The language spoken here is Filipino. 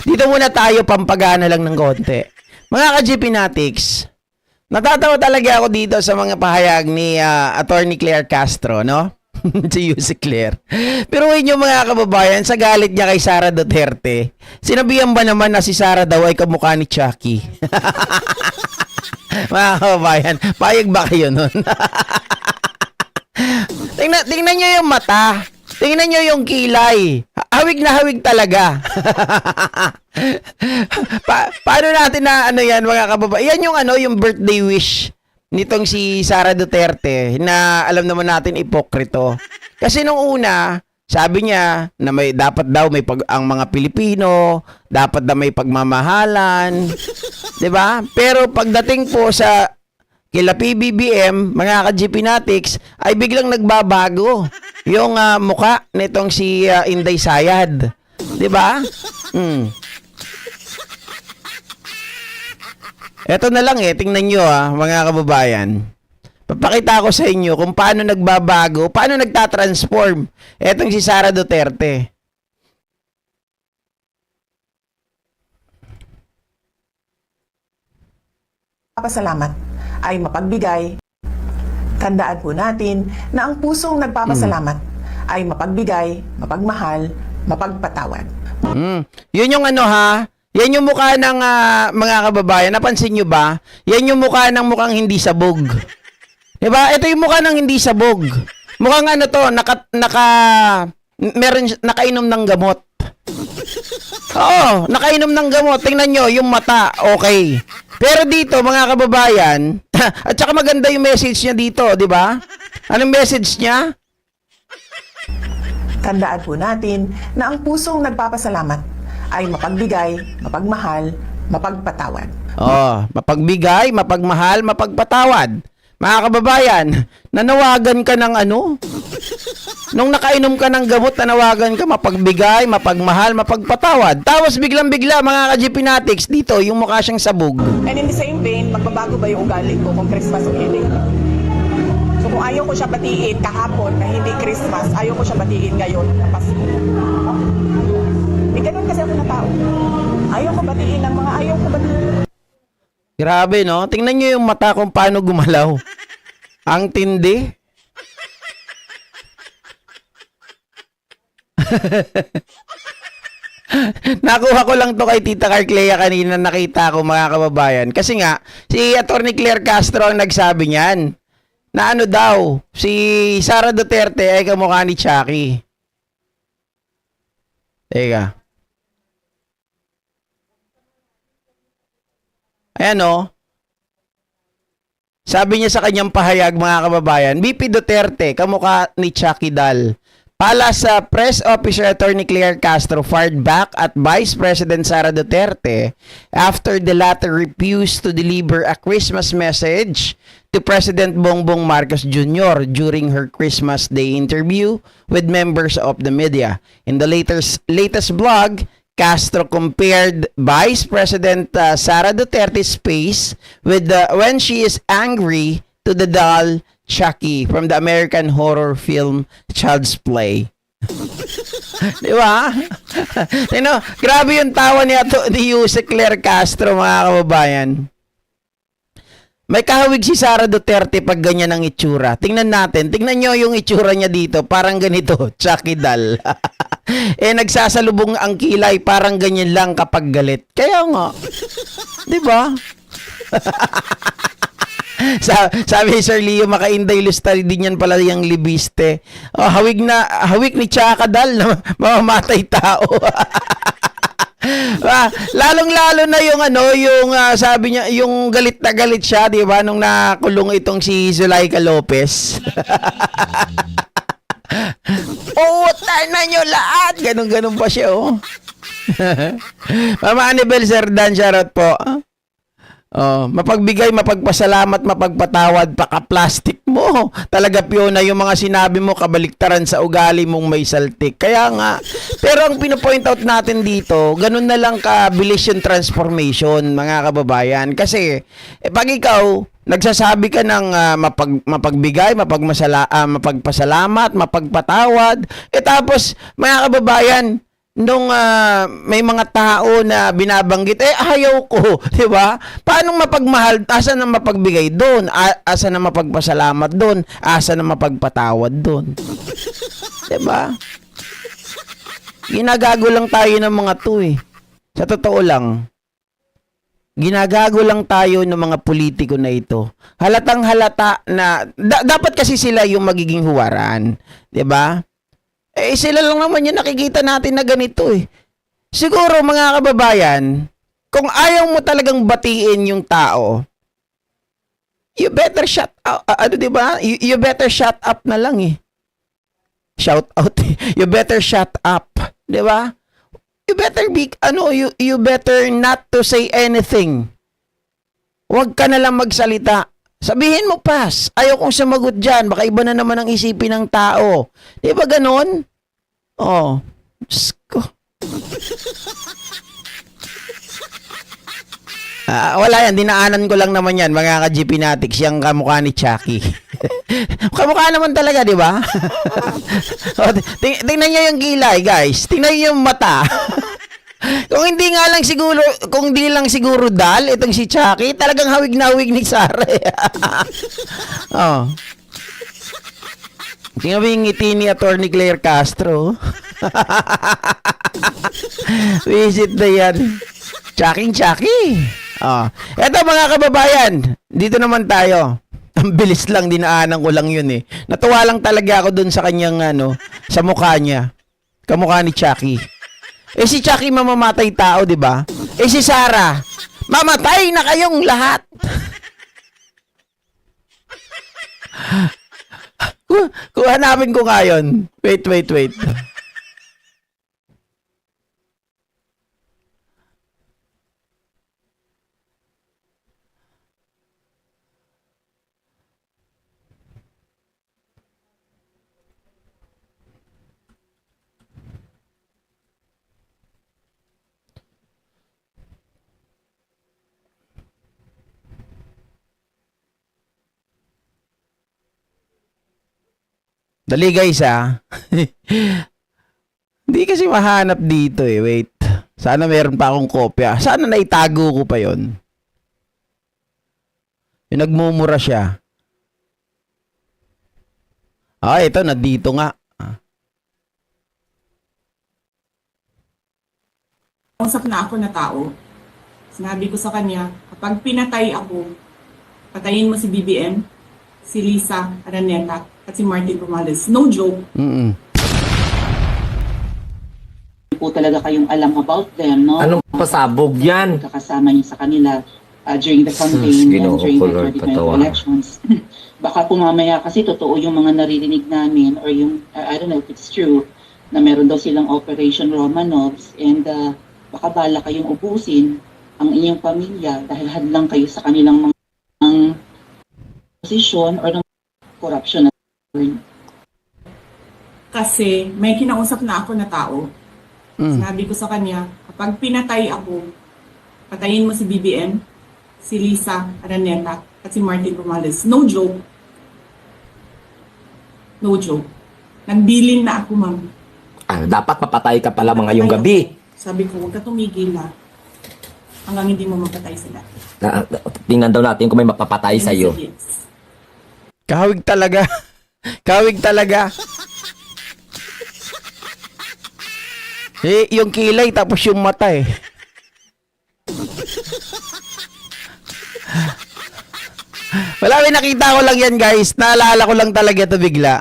dito muna tayo pampagana lang ng konti. Mga ka-GP Natics, natatawa talaga ako dito sa mga pahayag ni Attorney Claire Castro, no? Si Yusek Claire. Pero yun yung mga kababayan, sa galit niya kay Sara Duterte, sinabihan ba naman na si Sara daw ay kamukha ni Chucky? Mga kababayan, payag ba kayo nun? Tingnan nyo yung mata. Tingnan nyo yung kilay. Hawig na hawig talaga. Paano natin na ano yan mga kababayan? Yan yung yung birthday wish nitong si Sara Duterte na alam naman natin ipokrito. Kasi nung una, sabi niya na dapat daw ang mga Pilipino, dapat daw may pagmamahalan, 'di ba? Pero pagdating po sa kila PBBM, mga ka-GP Natics, ay biglang nagbabago yung muka nitong si Inday Sayad. 'Di ba? Eto na lang tingnan nyo mga kababayan. Papakita ko sa inyo kung paano nagbabago, paano nagtatransform etong si Sara Duterte. Pasalamat ay mapagbigay. Tandaan po natin na ang pusong nagpapasalamat ay mapagbigay, mapagmahal, mapagpatawad. Yun yung yan yung mukha ng mga kababayan. Napansin nyo ba? Yan yung mukha ng mukhang hindi sabog. Diba? Ito yung mukha ng hindi sabog. Mukhang nakainom ng gamot. Oo, nakainom ng gamot. Tingnan nyo, yung mata, okay. Pero dito, mga kababayan, at saka maganda yung message niya dito, di ba? Anong message niya? Tandaan po natin na ang pusong nagpapasalamat ay mapagbigay, mapagmahal, mapagpatawad. Mapagbigay, mapagmahal, mapagpatawad. Mga kababayan, nanawagan ka ng nung nakainom ka ng gamot, nanawagan ka mapagbigay, mapagmahal, mapagpatawad. Tapos biglang-bigla, mga ka-GP Natics, dito, yung mukha siyang sabog. And in the same vein, magbabago ba yung ugali ko kung Christmas o hindi? So kung ayaw ko siya batiin kahapon na hindi Christmas, ayaw ko siya batiin ngayon na Pasko. Ganun kasi ako na tao. Ayaw ko batiin ng mga ayaw ko batiin. Grabe, no? Tingnan nyo yung mata kung paano gumalaw. Ang tindi. Nakuha ko lang to kay Tita Carclea kanina, nakita ko mga kababayan. Kasi nga, si Attorney Claire Castro ang nagsabi niyan. Na daw, si Sara Duterte ay kamukha ni Chucky. Teka. Ayan sabi niya sa kanyang pahayag mga kababayan, BP Duterte, kamukha ni Chucky Dal. Pala sa Press Officer Attorney Claire Castro fired back at Vice President Sara Duterte after the latter refused to deliver a Christmas message to President Bongbong Marcos Jr. during her Christmas Day interview with members of the media. In the latest blog, Castro compared Vice President Sara Duterte's face with when she is angry to the doll Chucky from the American horror film Child's Play. Di ba? Grabe yung tawa ni Yusek Claire Castro, mga kababayan. May kahawig si Sara Duterte pag ganyan ang itsura. Tingnan nyo yung itsura niya dito. Parang ganito, Chucky Dal. Nagsasalubong ang kilay, parang ganyan lang kapag galit. Kaya nga, di ba? Sabi Sir Leo, makainday lustari din yan pala yung libiste. Hawig ni Chucky Dal na mamamatay tao. Lalong-lalo na yung sabi niya, yung galit na galit siya, di ba, nung nakulong itong si Zulaika Lopez. Tanan nyo lahat! Ganun pa siya, Mama Anibel Serdan, shoutout po. Mapagbigay, mapagpasalamat, mapagpatawad, paka-plastic mo. Talaga Piona, yung mga sinabi mo, kabaliktaran sa ugali mong may saltik. Kaya nga, pero ang pinopoint out natin dito, ganun na lang kabilis yung transformation, mga kababayan. Kasi, pag ikaw, nagsasabi ka ng mapagbigay, mapagpasalamat, mapagpatawad, tapos, mga kababayan, nung may mga tao na binabanggit, ayaw ko, di ba? Paano mapagmahal, asa na mapagbigay doon, asa na mapagpasalamat doon, asa na mapagpatawad doon. Di ba? Ginagago lang tayo ng mga to eh. Sa totoo lang, ginagago lang tayo ng mga politiko na ito. Halatang halata na, dapat kasi sila yung magiging huwaran. Di ba? Sila lang naman yung nakikita natin na ganito eh. Siguro mga kababayan, kung ayaw mo talagang batiin yung tao, you better shut up. Di ba? You better shut up na lang eh. Shout out. You better shut up. Di ba? You better be, you better not to say anything. Huwag ka na lang magsalita. Sabihin mo, pas, ayaw kong sumagot dyan. Baka iba na naman ang isipin ng tao. Di ba ganon? Oh. Diyos ko. Wala yan. Dinaanan ko lang naman yan, mga ka-GP Natics. Yung kamukha ni Chucky. Kamukha naman talaga, di ba? Tingnan nyo yung kilay, guys. Tingnan nyo yung mata. Kung hindi lang siguro Dal, itong si Chucky, talagang hawig na hawig ni Sara. Oh. Tingnan mo yung ngiti ni Atty. Claire Castro. Visit na yan. Chucky. Oh. Eto mga kababayan, dito naman tayo. Ang bilis lang, dinaanan ko lang yun eh. Natuwa lang talaga ako dun sa kanyang sa mukha niya. Kamukha ni Chucky. Si Chucky mamamatay tao, di ba? Si Sara, mamatay na kayong lahat. Kung hanapin ko ngayon. Wait. Dali guys Hindi kasi mahanap dito eh. Wait. Sana meron pa akong kopya. Sana naitago ko pa yon. Yung nagmumura siya. Ito. Nandito nga. Usap na ako na tao. Sinabi ko sa kanya, kapag pinatay ako, patayin mo si BBM, si Lisa Araneta, at si Martin Romales. No joke. Po talaga kayong alam about them, no? Anong pasabog yan? Kakasama niyo sa kanila during the campaign and during the 2020 elections. Baka po mamaya kasi totoo yung mga naririnig namin or yung, I don't know if it's true, na meron daw silang Operation Romanovs and baka bala kayong ubusin ang inyong pamilya dahil hadlang kayo sa kanilang mga posisyon or ng corruption. Kasi may kinausap na ako na tao. Sinabi ko sa kanya, kapag pinatay ako, patayin mo si BBM, si Lisa Araneta, at si Martin Romales. No joke. No joke. Nagbilin na ako, ma'am. Dapat mapatay ka pala mga ngayong gabi. Sabi ko, huwag ka tumigil na hanggang hindi mo mapatay sila. Tingnan daw natin kung may mapapatay sa iyo. Kahawig talaga. Kahawig talaga. Yung kilay tapos yung mata eh. Wala, may nakita ko lang yan guys. Naalala ko lang talaga ito bigla.